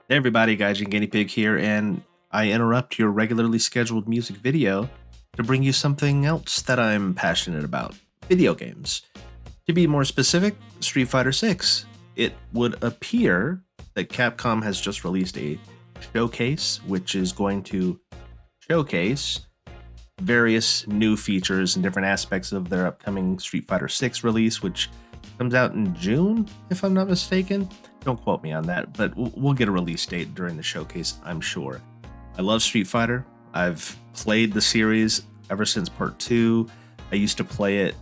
Hey everybody, Gaijin Guinea Pig here, and I interrupt your regularly scheduled music video to bring you something else that I'm passionate about: video games. To be more specific, Street Fighter 6. It would appear that Capcom has just released a showcase, which is going to showcase various new features and different aspects of their upcoming Street Fighter 6 release, which comes out in June, if I'm not mistaken. Don't quote me on that, but we'll get a release date during the showcase, I'm sure. I love Street Fighter. I've played the series ever since Part 2. I used to play it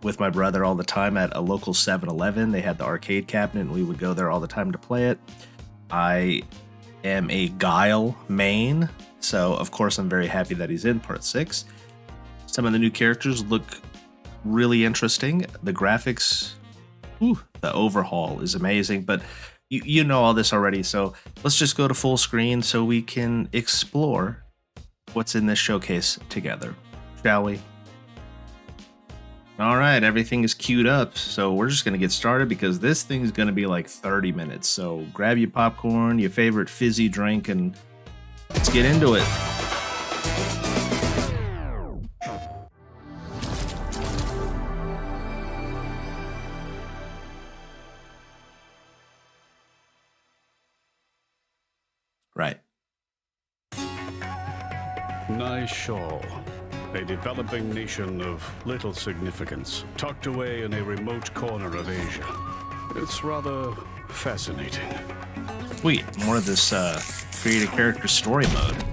with my brother all the time at a local 7-Eleven. They had the arcade cabinet, and we would go there all the time to play it. I am a Guile main, so of course I'm very happy that he's in Part 6. Some of the new characters look really interesting. The graphics, the overhaul is amazing, but you know all this already, so let's just go to full screen so we can explore what's in this showcase together, shall we? All right, everything is queued up, so we're just going to get started because this thing is going to be like 30 minutes. So grab your popcorn, your favorite fizzy drink, and let's get into it. Right. Nice shawl. A developing nation of little significance, tucked away in a remote corner of Asia. It's rather fascinating. Sweet, more of this create a character story mode.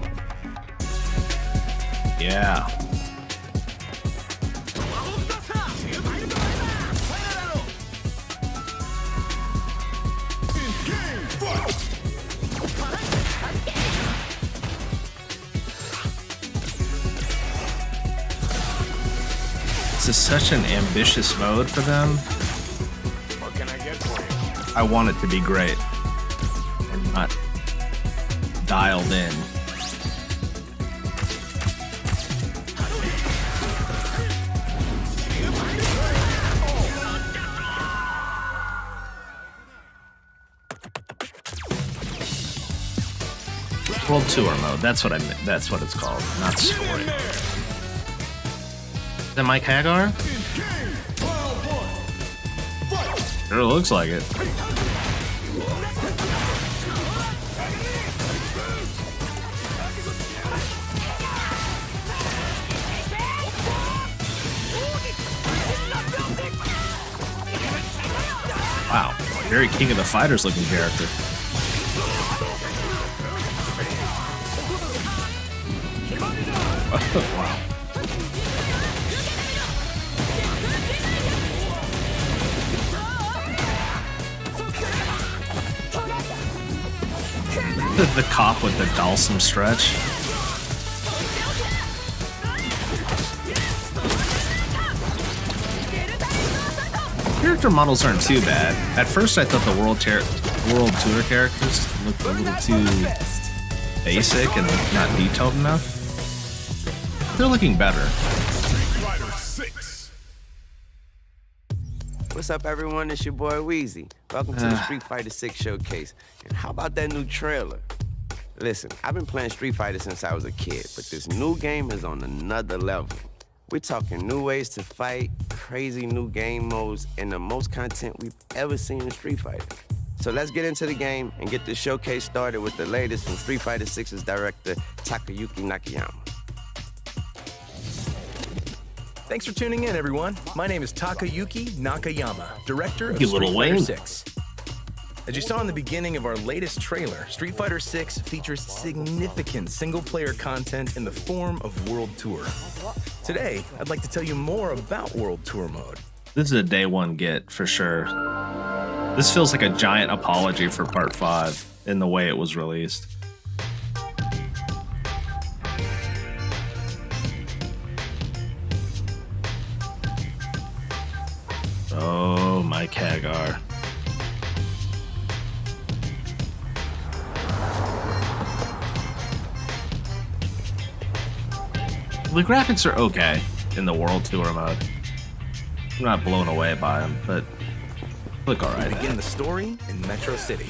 Yeah. This is such an ambitious mode for them. What can I get for you? I want it to be great and not dialed in. World Tour mode. That's what I meant. That's what it's called, not story mode. Is that Mike Hagar? Sure looks like it. Wow, very King of the Fighters looking character. Wow. The cop with the Dalsum stretch. Character models aren't too bad. At first I thought the World Tour characters looked a little too basic and not detailed enough. They're looking better. What's up, everyone? It's your boy Wheezy. Welcome to the Street Fighter 6 Showcase. And how about that new trailer? Listen, I've been playing Street Fighter since I was a kid, but this new game is on another level. We're talking new ways to fight, crazy new game modes, and the most content we've ever seen in Street Fighter. So let's get into the game and get this showcase started with the latest from Street Fighter 6's director, Takayuki Nakayama. Thanks for tuning in, everyone. My name is Takayuki Nakayama, director of You Street little Fighter Wayne. 6. As you saw in the beginning of our latest trailer, Street Fighter 6 features significant single-player content in the form of World Tour. Today, I'd like to tell you more about World Tour mode. This is a day one get for sure. This feels like a giant apology for Part 5 in the way it was released. Oh, Mike Hagar. The graphics are okay in the World Tour mode. I'm not blown away by them, but look alright. Begin the story in Metro City.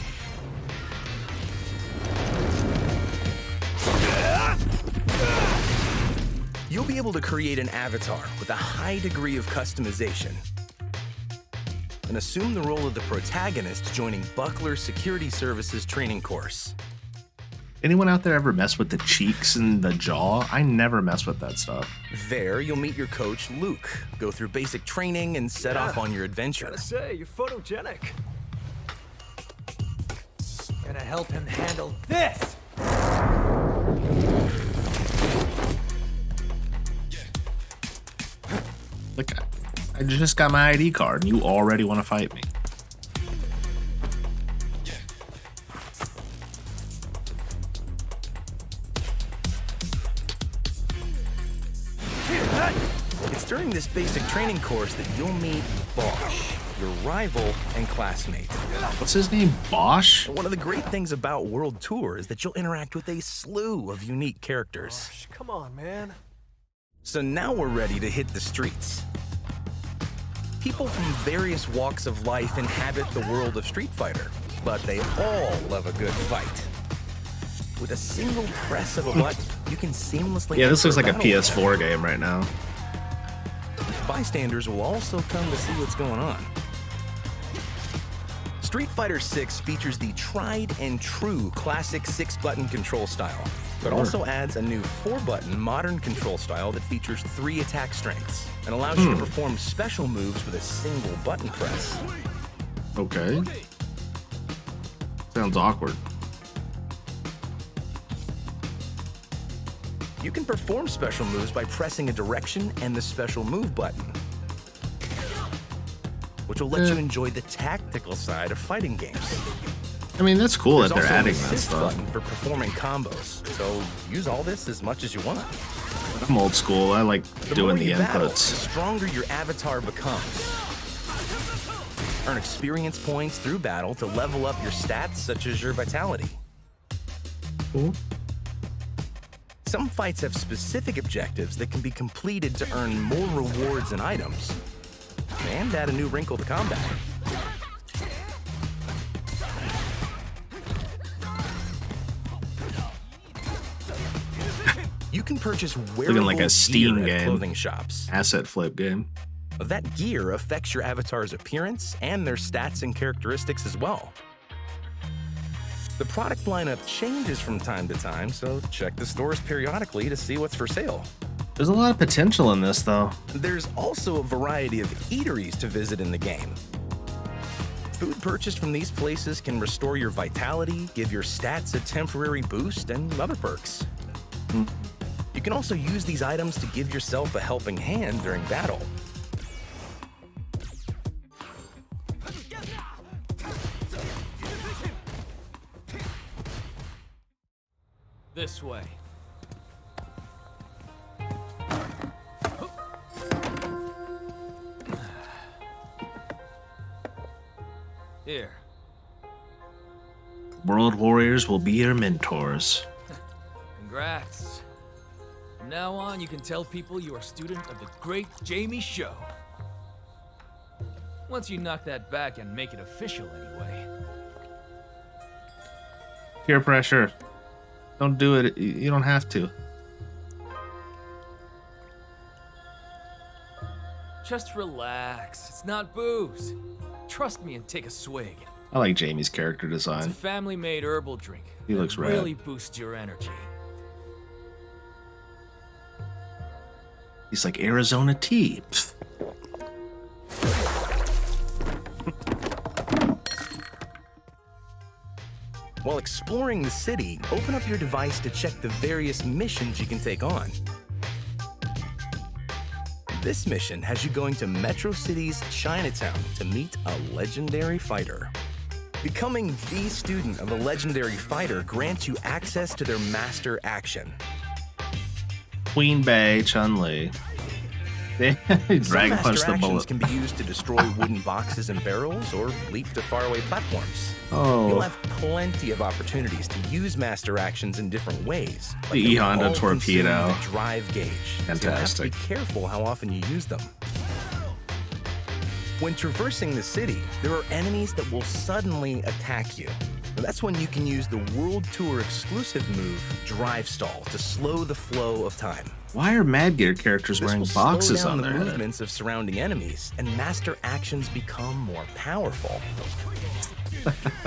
You'll be able to create an avatar with a high degree of customization and assume the role of the protagonist joining Buckler Security Services training course. Anyone out there ever mess with the cheeks and the jaw? I never mess with that stuff. There, you'll meet your coach, Luke, go through basic training, and set off on your adventure. Gotta say, you're photogenic. Gonna help him handle this! Like, I just got my ID card and you already want to fight me. It's during this basic training course that you'll meet Bosch, your rival and classmate. What's his name? Bosch? One of the great things about World Tour is that you'll interact with a slew of unique characters. Gosh, come on, man. So now we're ready to hit the streets. People from various walks of life inhabit the world of Street Fighter, but they all love a good fight. With a single press of a button, you can seamlessly... Yeah, this looks like a battle. PS4 game right now. Bystanders will also come to see what's going on. Street Fighter 6 features the tried and true classic 6-button control style, but also adds a new 4-button modern control style that features 3 attack strengths and allows you to perform special moves with a single button press. Okay. Sounds awkward. You can perform special moves by pressing a direction and the special move button, which will let you enjoy the tactical side of fighting games. I mean, that's cool There's that they're also an adding that assist stuff. button for performing combos, so use all this as much as you want. I'm old school. I like doing the more you battle, the inputs. stronger your avatar becomes. Earn experience points through battle to level up your stats, such as your vitality. Cool. Some fights have specific objectives that can be completed to earn more rewards and items, and add a new wrinkle to combat. You can purchase wearable Looking like a Steam gear at game. clothing shops. Asset flip game. That gear affects your avatar's appearance and their stats and characteristics as well. The product lineup changes from time to time, so check the stores periodically to see what's for sale. There's a lot of potential in this, though. There's also a variety of eateries to visit in the game. Food purchased from these places can restore your vitality, give your stats a temporary boost, and other perks. You can also use these items to give yourself a helping hand during battle. This way. Here. World Warriors will be your mentors. Congrats. From now on, you can tell people you are a student of the great Jamie Show. Once you knock that back and make it official anyway. Peer pressure. Don't do it. You don't have to. Just relax. It's not booze. Trust me and take a swig. I like Jamie's character It's a design. family-made herbal drink. He that looks rad. really boosts your energy. He's like Arizona tea. Pfft. While exploring the city, open up your device to check the various missions you can take on. This mission has you going to Metro City's Chinatown to meet a legendary fighter. Becoming the student of a legendary fighter grants you access to their master action. Queen Bey, Chun-Li. Some Dragon punch master the actions bullet. can be used to destroy wooden boxes and barrels or leap to faraway platforms. You'll Oh, have plenty of opportunities to use master actions in different ways. The them E-Honda all torpedo. consuming the drive gauge. So you'll have to Fantastic. be careful how often you use them. When traversing the city, there are enemies that will suddenly attack you. And that's when you can use the World Tour exclusive move, Drive Stall, to slow the flow of time. Why are Mad Gear characters This wearing will slow boxes down on the their head? movements of surrounding enemies and master actions become more powerful.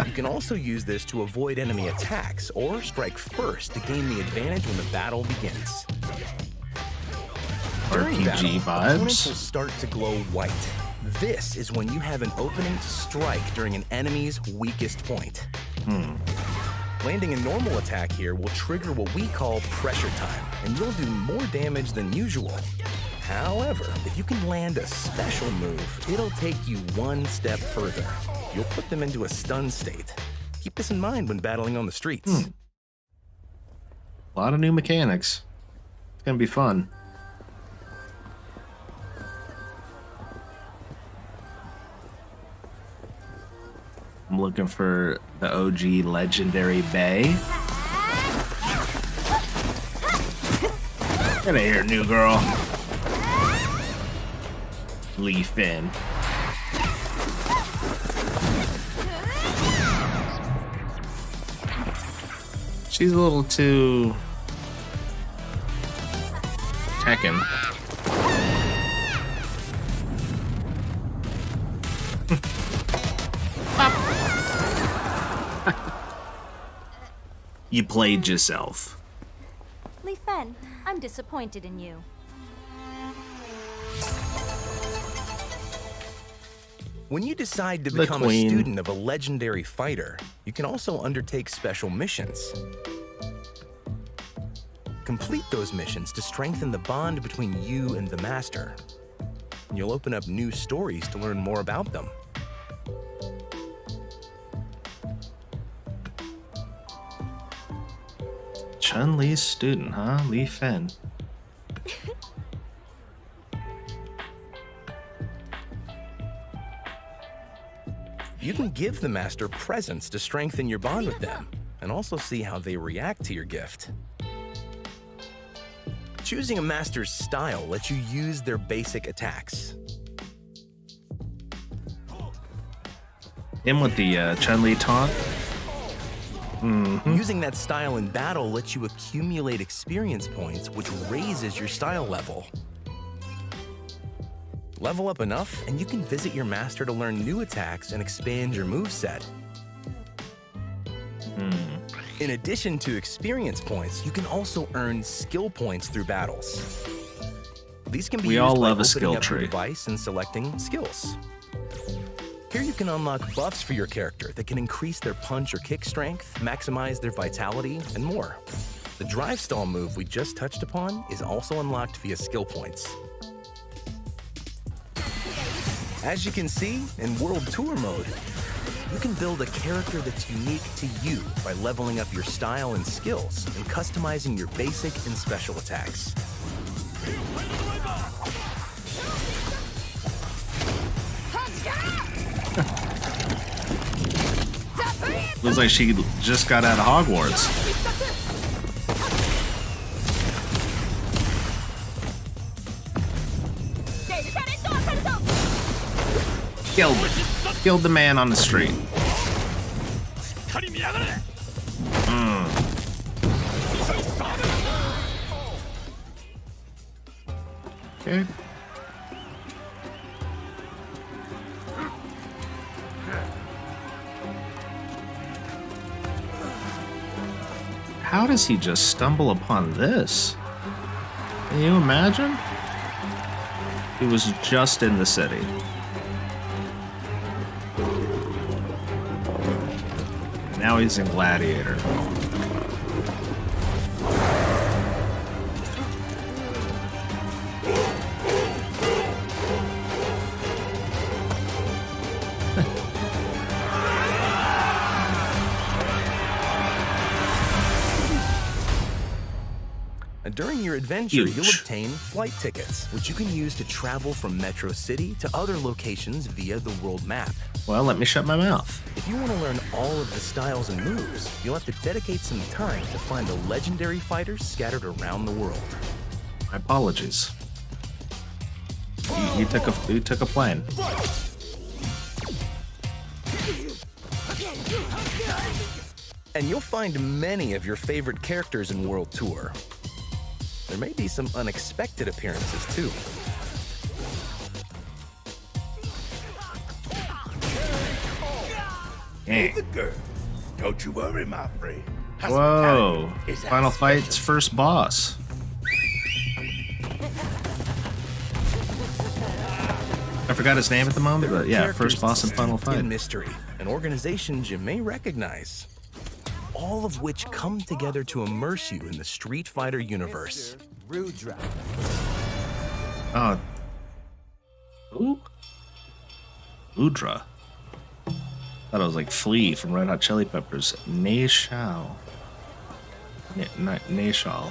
You can also use this to avoid enemy attacks or strike first to gain the advantage when the battle begins. During battle, RPG opponents will vibes. start to glow white. This is when you have an opening to strike during an enemy's weakest point. Landing a normal attack here will trigger what we call pressure time, and you'll do more damage than usual. However, if you can land a special move, it'll take you one step further. You'll put them into a stun state. Keep this in mind when battling on the streets. A lot of new mechanics. It's gonna be fun. I'm looking for the OG legendary Bay. Get out of here, new girl. Leaf in. She's a little too Tekken. You played yourself. Li Fen, I'm disappointed in you. When you decide to The become a queen. student of a legendary fighter, you can also undertake special missions. Complete those missions to strengthen the bond between you and the master. You'll open up new stories to learn more about them. Chun-Li's student, huh? Li Fen. You can give the master presents to strengthen your bond with them, and also see how they react to your gift. Choosing a master's style lets you use their basic attacks. Him with the Chun-Li taunt. Using that style in battle lets you accumulate experience points, which raises your style level. Level up enough, and you can visit your master to learn new attacks and expand your moveset. In addition to experience points, you can also earn skill points through battles. These can be We used all by love a opening skill up tree. your device and selecting skills. Here you can unlock buffs for your character that can increase their punch or kick strength, maximize their vitality, and more. The drive stall move we just touched upon is also unlocked via skill points. As you can see, in World Tour mode, you can build a character that's unique to you by leveling up your style and skills and customizing your basic and special attacks. Looks like she just got out of Hogwarts. Killed the man on the street. Okay. How does he just stumble upon this? Can you imagine? He was just in the city. Now he's in Gladiator. During your adventure, you'll Huge. obtain flight tickets, which you can use to travel from Metro City to other locations via the world map. Well, let me shut my mouth. If you want to learn all of the styles and moves, you'll have to dedicate some time to find the legendary fighters scattered around the world. My apologies. You took a plane. And you'll find many of your favorite characters in World Tour. There may be some unexpected appearances too. Dang. Don't you worry, my friend. Whoa. Hospitality is our Final special. Fight's first boss. I forgot his name at the moment, but yeah, first boss in Final Fight. In Mystery, an organization you may recognize. All of which come together to immerse you in the Street Fighter universe. Oh. Ooh. Udra. Thought it was like Flea from Red Hot Chili Peppers. Nashal. Nashal.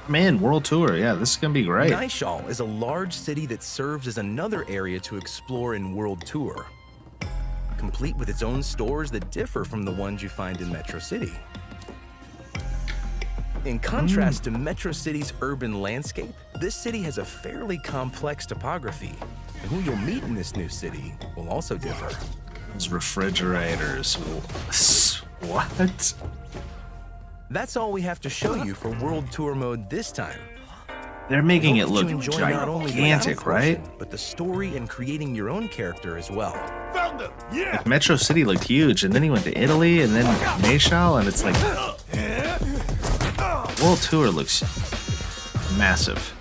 Man, World Tour. Yeah, this is gonna be great. Nishal is a large city that serves as another area to explore in World Tour, complete with its own stores that differ from the ones you find in Metro City. In contrast to Metro City's urban landscape, this city has a fairly complex topography, and who you'll meet in this new city will also differ. Those refrigerators. What? That's all we have to show you for World Tour mode this time. They're making We it hope look that you enjoy not only the gigantic, battle right? portion, but the story and creating your own character as well. Found him. Yeah. Like Metro City looked huge, and then he went to Italy, and then Nashal, and it's like World Tour looks massive.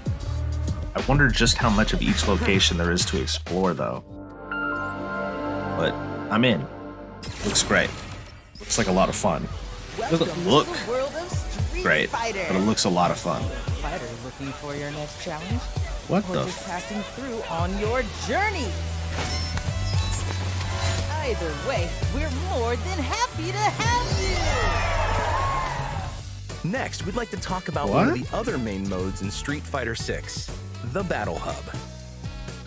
I wonder just how much of each location there is to explore, though. But I'm in. Looks great. Looks like a lot of fun. Doesn't look great, but it looks a lot of fun. Fighter looking for your next challenge? What Or the? just passing through on your journey? Either way, we're more than happy to have you! Next, we'd like to talk about What? one of the other main modes in Street Fighter 6, the Battle Hub.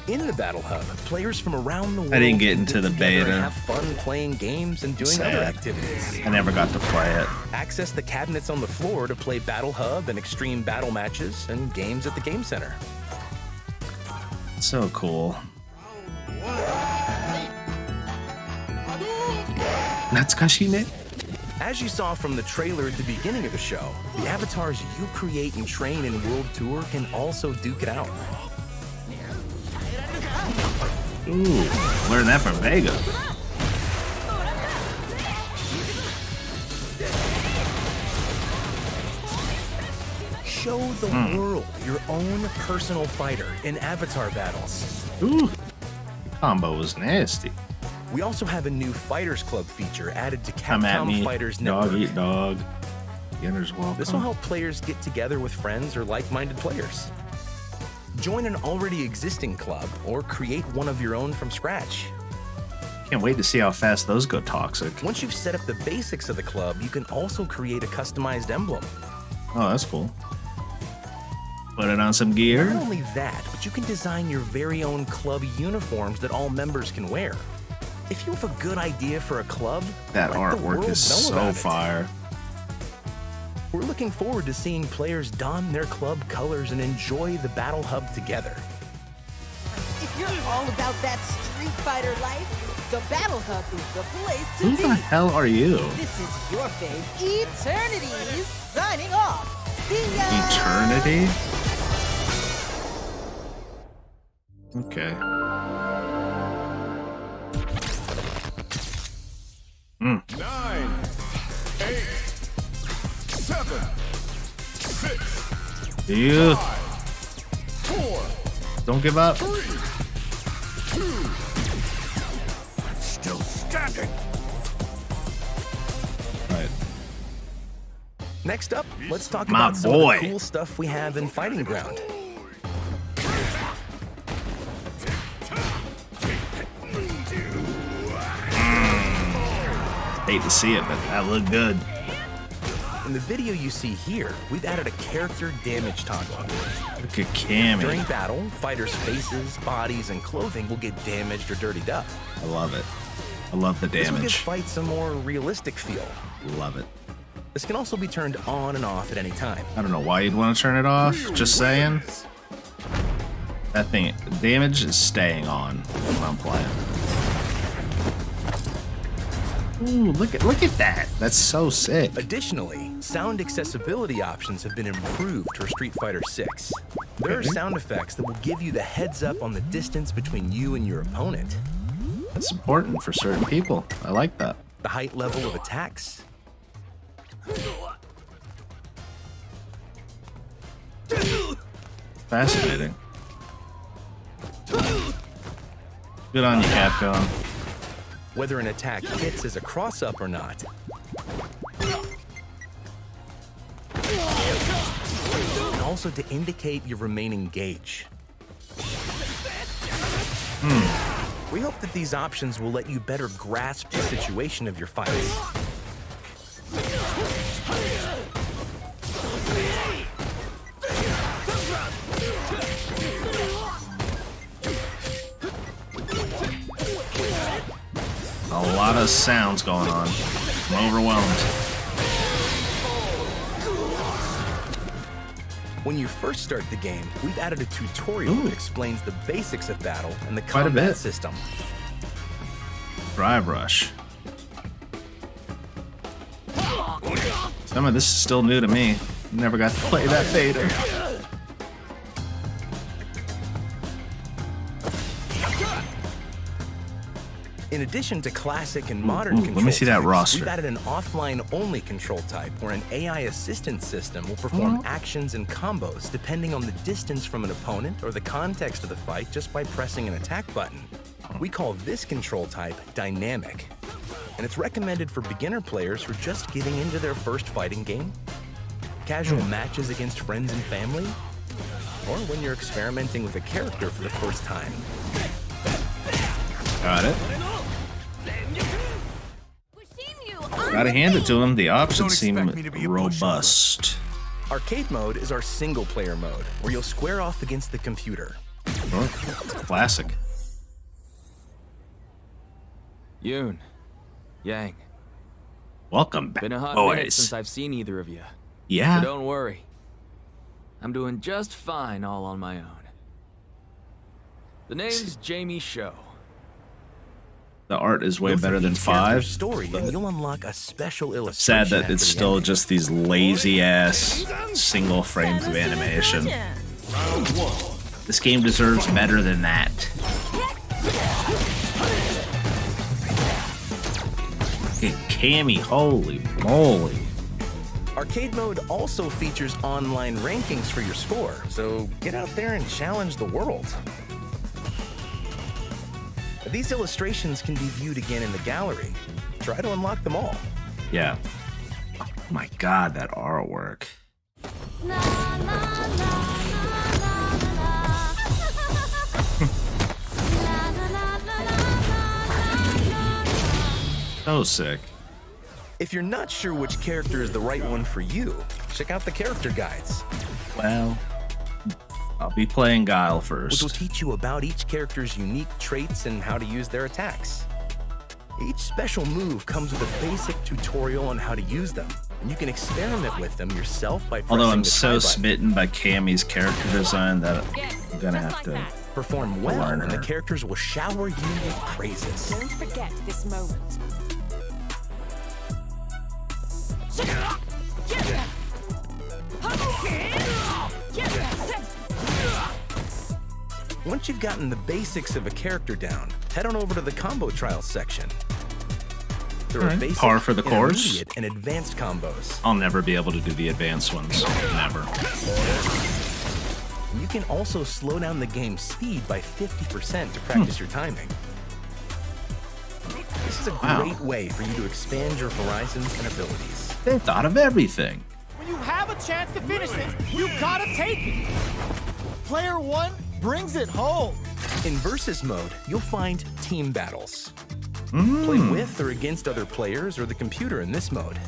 In the Battle Hub, players from around the world didn't get can into the together beta. and have fun playing games and doing other Sad. activities. I never got to play it. Access the cabinets on the floor to play Battle Hub and extreme battle matches and games at the Game Center. So cool. Natsukashine? As you saw from the trailer at the beginning of the show, the avatars you create and train in World Tour can also duke it out. Ooh, learned that from Vega. Show the world your own personal fighter in avatar battles. Ooh, the combo was nasty. We also have a new Fighters Club feature added to Come at Capcom me, Fighters dog Network. eat dog. Beginner's welcome. This will help players get together with friends or like-minded players. Join an already existing club or create one of your own from scratch. Can't wait to see how fast those go toxic. Once you've set up the basics of the club, you can also create a customized emblem. Oh, that's cool. Put it on some gear. Not only that, but you can design your very own club uniforms that all members can wear. If you have a good idea for a club, That let the artwork world is know so about it. fire. We're looking forward to seeing players don their club colors and enjoy the Battle Hub together. If you're all about that Street Fighter life, the Battle Hub is the place to Who be. the hell are you? This is your fave, Eternity, signing off. See ya! Eternity? Okay. Mm. 9, 8, 7, 6, You 4, don't give up. 3, 2. Still standing. Right. Next up, let's talk My about some boy. of the cool stuff we have in Fighting Ground. Hate to see it, but that looked good. In the video you see here, we've added a character damage toggle. Look at Cammy. During battle, fighters' faces, bodies, and clothing will get damaged or dirtied up. I love it. I love the This will give damage. fights a more realistic feel. Love it. This can also be turned on and off at any time. I don't know why you'd want to turn it off. Just saying. That thing, damage is staying on when I'm playing. Ooh, look at that. That's so sick. Additionally, sound accessibility options have been improved for Street Fighter 6. There are sound effects that will give you the heads up on the distance between you and your opponent, That's important for certain people. I like that. the height level of attacks, Fascinating. Good on you, Capcom. whether an attack hits as a cross-up or not, and also to indicate your remaining gauge. We hope that these options will let you better grasp the situation of your fights. A lot of sounds going on. I'm overwhelmed. When you first start the game, we've added a tutorial that explains the basics of battle and the Quite a combat bit. system. Drive Rush. Some of this is still new to me. Never got to play that beta. In addition to classic and modern ooh, control let me see that types, roster. we've added an offline-only control type where an AI assistance system will perform actions and combos depending on the distance from an opponent or the context of the fight just by pressing an attack button. We call this control type dynamic, and it's recommended for beginner players who are just getting into their first fighting game, casual matches against friends and family, or when you're experimenting with a character for the first time. Got it. Gotta hand it to him. The options seem robust. Arcade mode is our single-player mode, where you'll square off against the computer. Classic. Yoon, Yang, Welcome back, been a hot minute since boys. I've seen either of you. Yeah. But don't worry. I'm doing just fine all on my own. The name's Jamie Show. The art is way Go better through than each character's 5. story, and you'll unlock a special Sad illustration. that after it's the still ending. just these lazy ass single frames of animation. This game deserves better than that. Hey, Cammy, holy moly. Arcade mode also features online rankings for your score, so get out there and challenge the world. These illustrations can be viewed again in the gallery. Try to unlock them all. Yeah. Oh my god, that artwork. So sick. If you're not sure which character is the right one for you, check out the character guides, Well, I'll be playing Guile which will first. teach you about each character's unique traits and how to use their attacks. Each special move comes with a basic tutorial on how to use them, and you can experiment with them yourself by pressing Although I'm the so try button. smitten by Cammy's character design that I'm gonna have to. Perform well, learn and the her. characters will shower you with praises. Don't forget this moment. Once you've gotten the basics of a character down, head on over to the combo trials section. There are Alright, basic, par for the course. intermediate, and advanced combos. I'll never be able to do the advanced ones. Never. You can also slow down the game's speed by 50% to practice your timing. This is a Wow. great way for you to expand your horizons and abilities. They thought of everything. When you have a chance to finish it, you gotta take it. Player one brings it home. In Versus mode, you'll find team battles. Play with or against other players or the computer in this mode.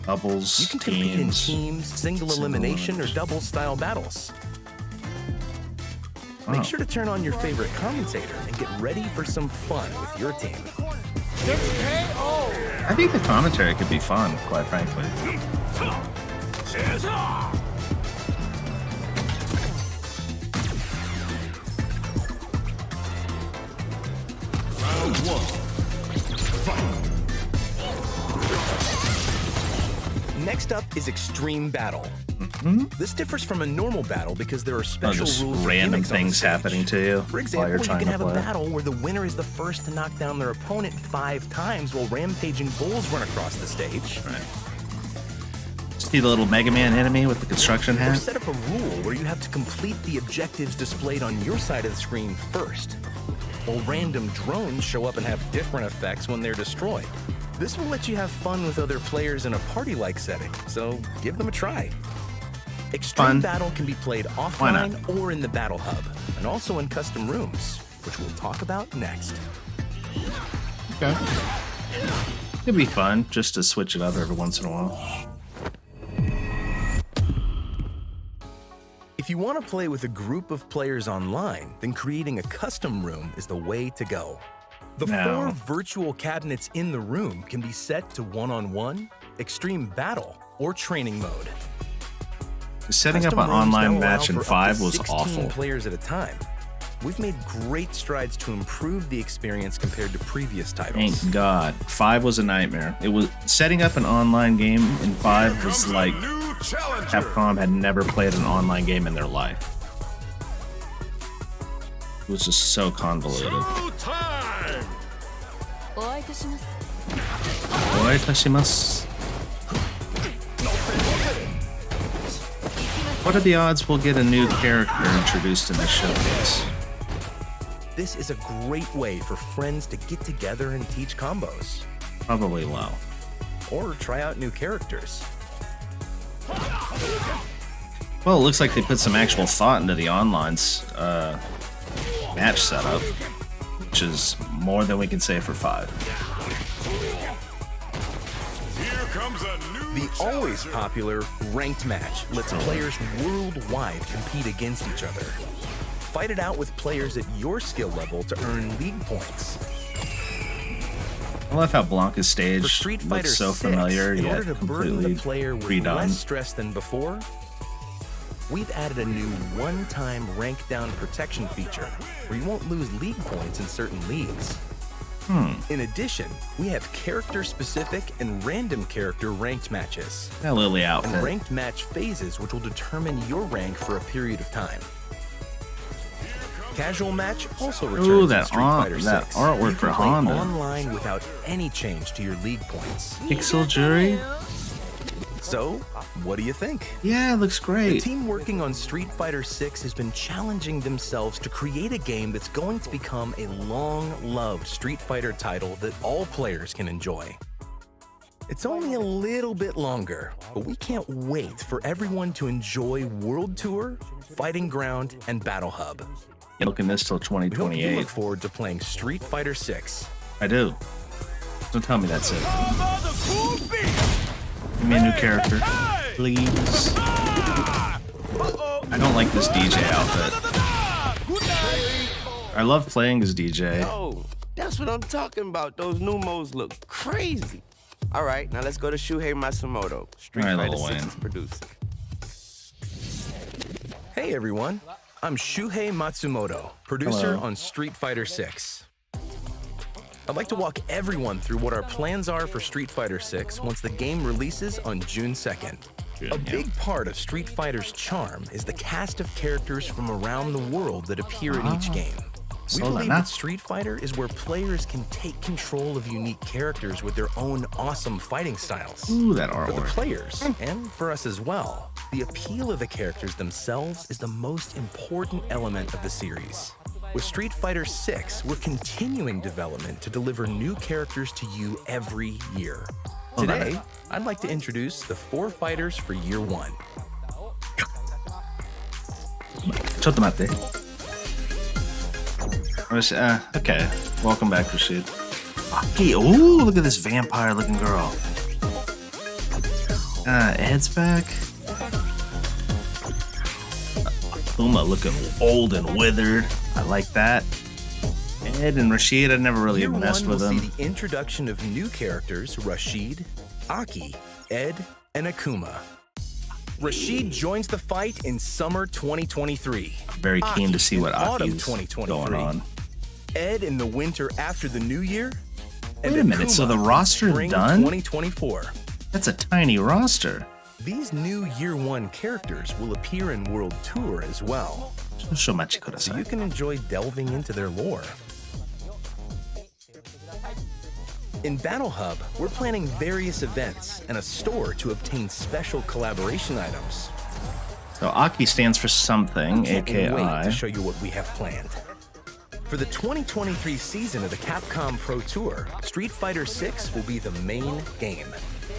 Doubles, You can compete in teams. teams, single elimination, or double style battles. Wow. Make sure to turn on your favorite commentator and get ready for some fun with your team. I think the commentary could be fun, quite frankly. Next up is Extreme Battle. This differs from a normal battle because there are Oh, special just rules. and random gimmicks on the things stage. happening to you For while example, you're you trying can to have a play. battle where the winner is the first to knock down their opponent 5 times while rampaging bulls run across the stage. Right. See the little Mega Man enemy with the construction Or hat? set up a rule where you have to complete the objectives displayed on your side of the screen first, while random drones show up and have different effects when they're destroyed. This will let you have fun with other players in a party-like setting, so give them a try. Extreme Fun. Battle can be played Why not? offline or in the Battle Hub, and also in custom rooms, which we'll talk about next. Okay. It'd be fun just to switch it up every once in a while. If you want to play with a group of players online, then creating a custom room is the way to go. The Now- 4 virtual cabinets in the room can be set to one-on-one, extreme battle, or training mode. Setting up Custom an rooms online now allow match in for up to 5 was 16 awful. players at a time. We've made great strides to improve the experience compared to previous titles. Thank God. 5 was a nightmare. It was setting up an online game in 5 was like New challenger. Capcom had never played an online game in their life. It was just so convoluted. Showtime. Oitashimasu. What are the odds we'll get a new character introduced in this showcase? This is a great way for friends to get together and teach combos, Probably low. or try out new characters. Well, it looks like they put some actual thought into the online's match setup, which is more than we can say for 5. Here comes a new The always popular ranked match lets players worldwide compete against each other. Fight it out with players at your skill level to earn league points. I love how Blanca's For stage Street Fighter looks so 6, familiar in yet order to burden completely the player with redone. less stress than before, we've added a new one-time rank down protection feature where you won't lose league points in certain leagues. In addition, we have character-specific and random character ranked matches, That Lily and outfit. ranked match phases which will determine your rank for a period of time. Casual match also returns Ooh, in that Street art- Fighter that 6. artwork You for can play Honda. online without any change to your league points. Pixel Jury? So, what do you think? Yeah, it looks The great. team working on Street Fighter 6 has been challenging themselves to create a game that's going to become a long-loved Street Fighter title that all players can enjoy. It's only a little bit longer, but we can't wait for everyone to enjoy World Tour, Fighting Ground, and Battle Hub. Looking this till We hope you 2028. look forward to playing Street Fighter 6. I do. Don't tell me that's it. Give me a new character, please. I don't like this DJ outfit. I love playing as DJ. Oh, that's what I'm talking about. Those new modes look crazy. All right, now let's go to Shuhei Matsumoto, Street All right, Fighter Lil 6's Wayne. producer. Hey everyone, I'm Shuhei Matsumoto, producer Hello. on Street Fighter 6. I'd like to walk everyone through what our plans are for Street Fighter 6 once the game releases on June 2nd. A big part of Street Fighter's charm is the cast of characters from around the world that appear in each game. We So believe now- that Street Fighter is where players can take control of unique characters with their own awesome fighting styles. Ooh, that For the artwork. players, and for us as well, the appeal of the characters themselves is the most important element of the series. With Street Fighter 6, we're continuing development to deliver new characters to you every year. Today, I'd like to introduce the 4 fighters for Year 1. Chotomate. Okay, welcome back, Rashid. Hey, ooh, look at this vampire-looking girl. Ed's back. Uma looking old and withered. I like that. Ed and Rashid, I never really Year messed 1 with will see them. the introduction of new characters Rashid, Aki, Ed, and Akuma. Rashid joins the fight in summer 2023. Very keen to see in what autumn Aki's 2023. going on. Ed in the winter after the new year. And Wait a minute, so Akuma the in roster's spring done? 2024. That's a tiny roster. These new Year 1 characters will appear in World Tour as well, so you can enjoy delving into their lore. In Battle Hub, we're planning various events and a store to obtain special collaboration items. So Aki stands for something, Can't wait aka. to show you what we have planned. For the 2023 season of the Capcom Pro Tour, Street Fighter 6 will be the main game.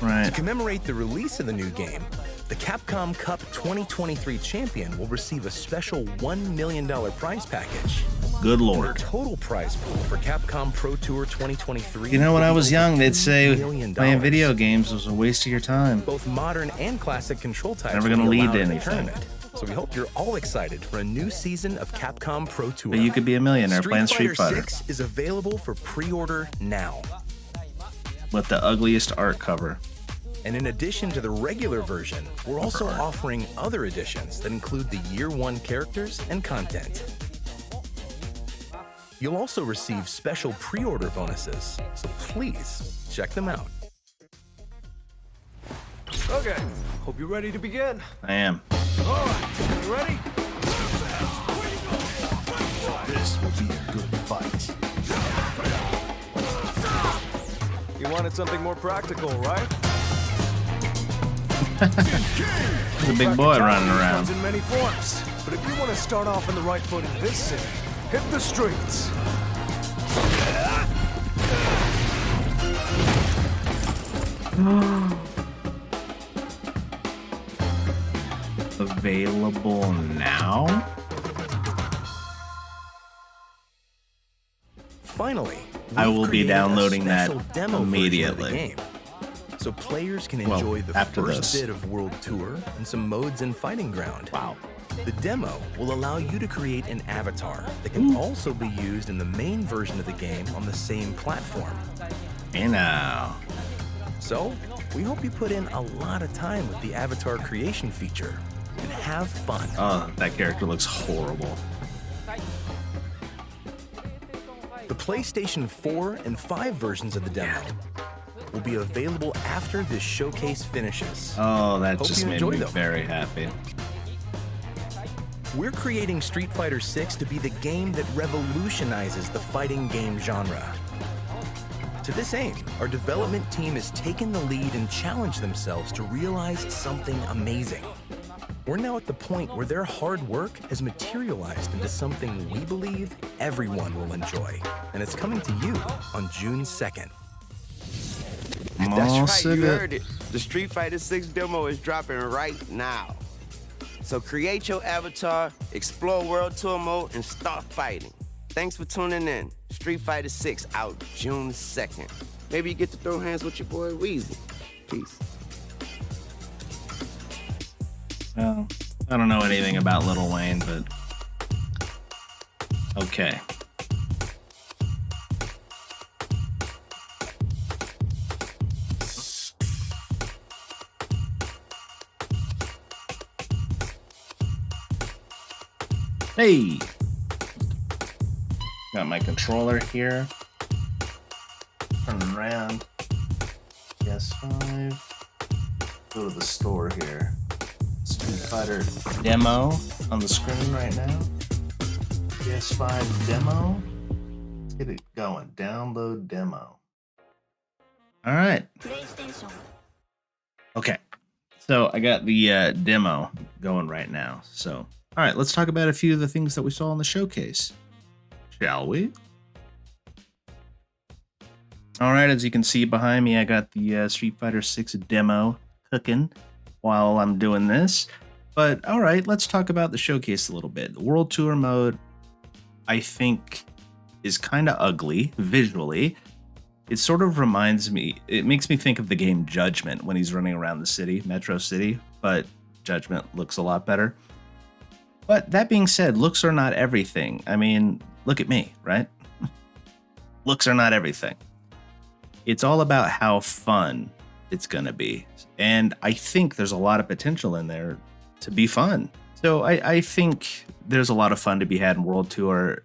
Right. To commemorate the release of the new game, the Capcom Cup 2023 champion will receive a special $1 million prize package. Good The lord. total prize pool for Capcom Pro Tour 2023. You know, when will I be was over young, they'd $3 say million. playing video games was a waste of your time. Both modern and classic control types Never will gonna be lead allowed to in the anything. tournament. So we hope you're all excited for a new season of Capcom Pro Tour. But you could be a millionaire playing Street Fighter 6 is available for pre-order now. with the ugliest art cover. And in addition to the regular version, we're also offering other editions that include the Year 1 characters and content. You'll also receive special pre-order bonuses, so please check them out. Okay, hope you're ready to begin. I am. All right, you ready? This will be a good fight. You wanted something more practical, right? There's a big boy running around. Comes in many forms, but if you want to start off on the right foot in this city, hit the streets. Available now? Finally, I we've will be created a downloading that special demo version of the immediately. game, so players can Well, enjoy the after first this. bit of World Tour and some modes in Fighting Ground. Wow. The demo will allow you to create an avatar that can also be used in the main version of the game on the same platform. Hey now. So, we hope you put in a lot of time with the avatar creation feature and have fun. Oh, that character looks horrible. The PlayStation 4 and 5 versions of the demo will be available after this showcase finishes. Oh, that Hope just you made enjoy me them. very happy. We're creating Street Fighter 6 to be the game that revolutionizes the fighting game genre. To this aim, our development team has taken the lead and challenged themselves to realize something amazing. We're now at the point where their hard work has materialized into something we believe everyone will enjoy. And it's coming to you on June 2nd. That's right, you heard it. The Street Fighter 6 demo is dropping right now. So create your avatar, explore World Tour mode, and start fighting. Thanks for tuning in. Street Fighter 6 out June 2nd. Maybe you get to throw hands with your boy Weezy. Peace. Well, I don't know anything about Lil Wayne, but okay. Hey! Got my controller here. Turning around. PS5. Go to the store here. Street Fighter demo on the screen right now. PS5 demo. Let's get it going. Download demo. All right. Okay. So I got the demo going right now. So, all right, let's talk about a few of the things that we saw in the showcase. Shall we? All right, as you can see behind me, I got the Street Fighter 6 demo cooking while I'm doing this. But all right, let's talk about the showcase a little bit. The World Tour mode, I think, is kind of ugly visually. It sort of reminds me, it makes me think of the game Judgment when he's running around the city, Metro City, but Judgment looks a lot better. But that being said, looks are not everything. I mean, look at me, right? Looks are not everything. It's all about how fun it's going to be. And I think there's a lot of potential in there to be fun. So I think there's a lot of fun to be had in World Tour.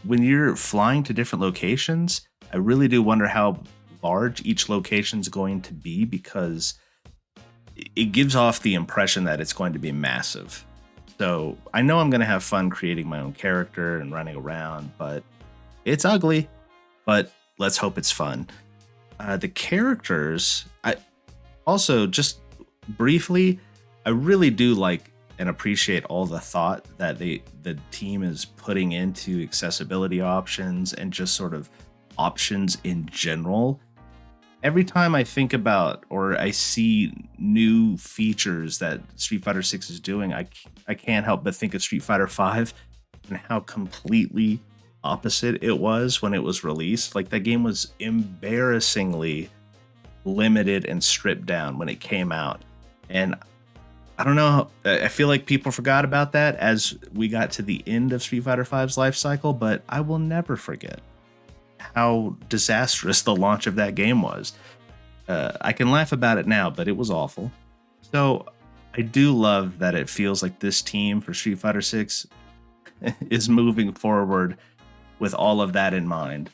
When you're flying to different locations, I really do wonder how large each location's going to be, because it gives off the impression that it's going to be massive. So I know I'm going to have fun creating my own character and running around, but it's ugly. But let's hope it's fun. The characters, I also, just briefly, I really do like and appreciate all the thought that the team is putting into accessibility options and just sort of options in general. Every time I think about or I see new features that Street Fighter 6 is doing, I can't help but think of Street Fighter 5 and how completely opposite it was when it was released. Like, that game was embarrassingly limited and stripped down when it came out. And I don't know, I feel like people forgot about that as we got to the end of Street Fighter 5's life cycle, but I will never forget how disastrous the launch of that game was. I can laugh about it now, but it was awful. So I do love that it feels like this team for Street Fighter 6 is moving forward with all of that in mind.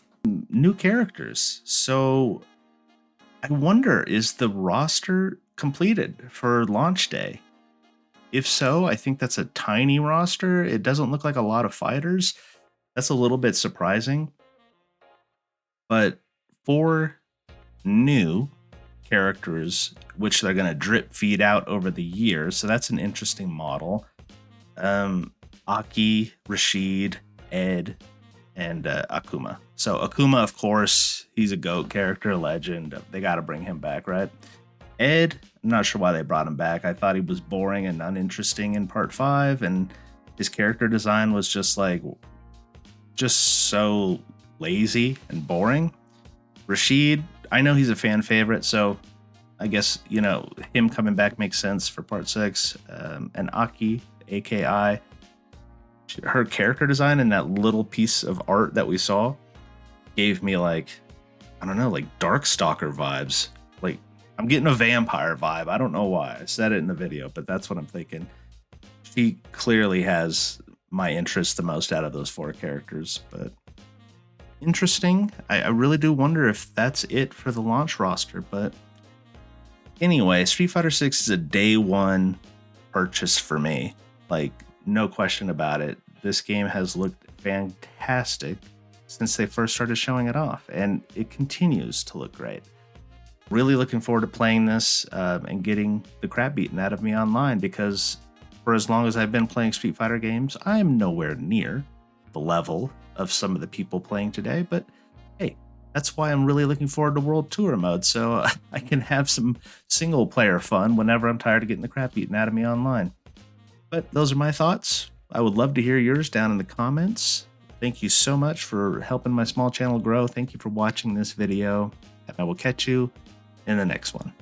New characters. So I wonder, is the roster completed for launch day? If so, I think that's a tiny roster. It doesn't look like a lot of fighters. That's a little bit surprising. But 4 new characters, which they're going to drip feed out over the years, so that's an interesting model. Aki, Rashid, Ed, and Akuma. So Akuma, of course, he's a GOAT character, legend. They got to bring him back, right? Ed, I'm not sure why they brought him back. I thought he was boring and uninteresting in part 5, and his character design was just so lazy and boring. Rashid, I know he's a fan favorite, so I guess, him coming back makes sense for part 6. And Aki, AKI, her character design and that little piece of art that we saw gave me Darkstalker vibes. Like, I'm getting a vampire vibe. I don't know why. I said it in the video, but that's what I'm thinking. She clearly has my interest the most out of those 4 characters, but interesting. I really do wonder if that's it for the launch roster. But anyway, Street Fighter 6 is a day one purchase for me. Like, no question about it. This game has looked fantastic since they first started showing it off, and it continues to look great. Really looking forward to playing this and getting the crap beaten out of me online, because for as long as I've been playing Street Fighter games, I am nowhere near the level of some of the people playing today. But hey, that's why I'm really looking forward to World Tour mode, so I can have some single player fun whenever I'm tired of getting the crap beaten out of me online. But those are my thoughts. I would love to hear yours down in the comments. Thank you so much for helping my small channel grow. Thank you for watching this video, and I will catch you in the next one.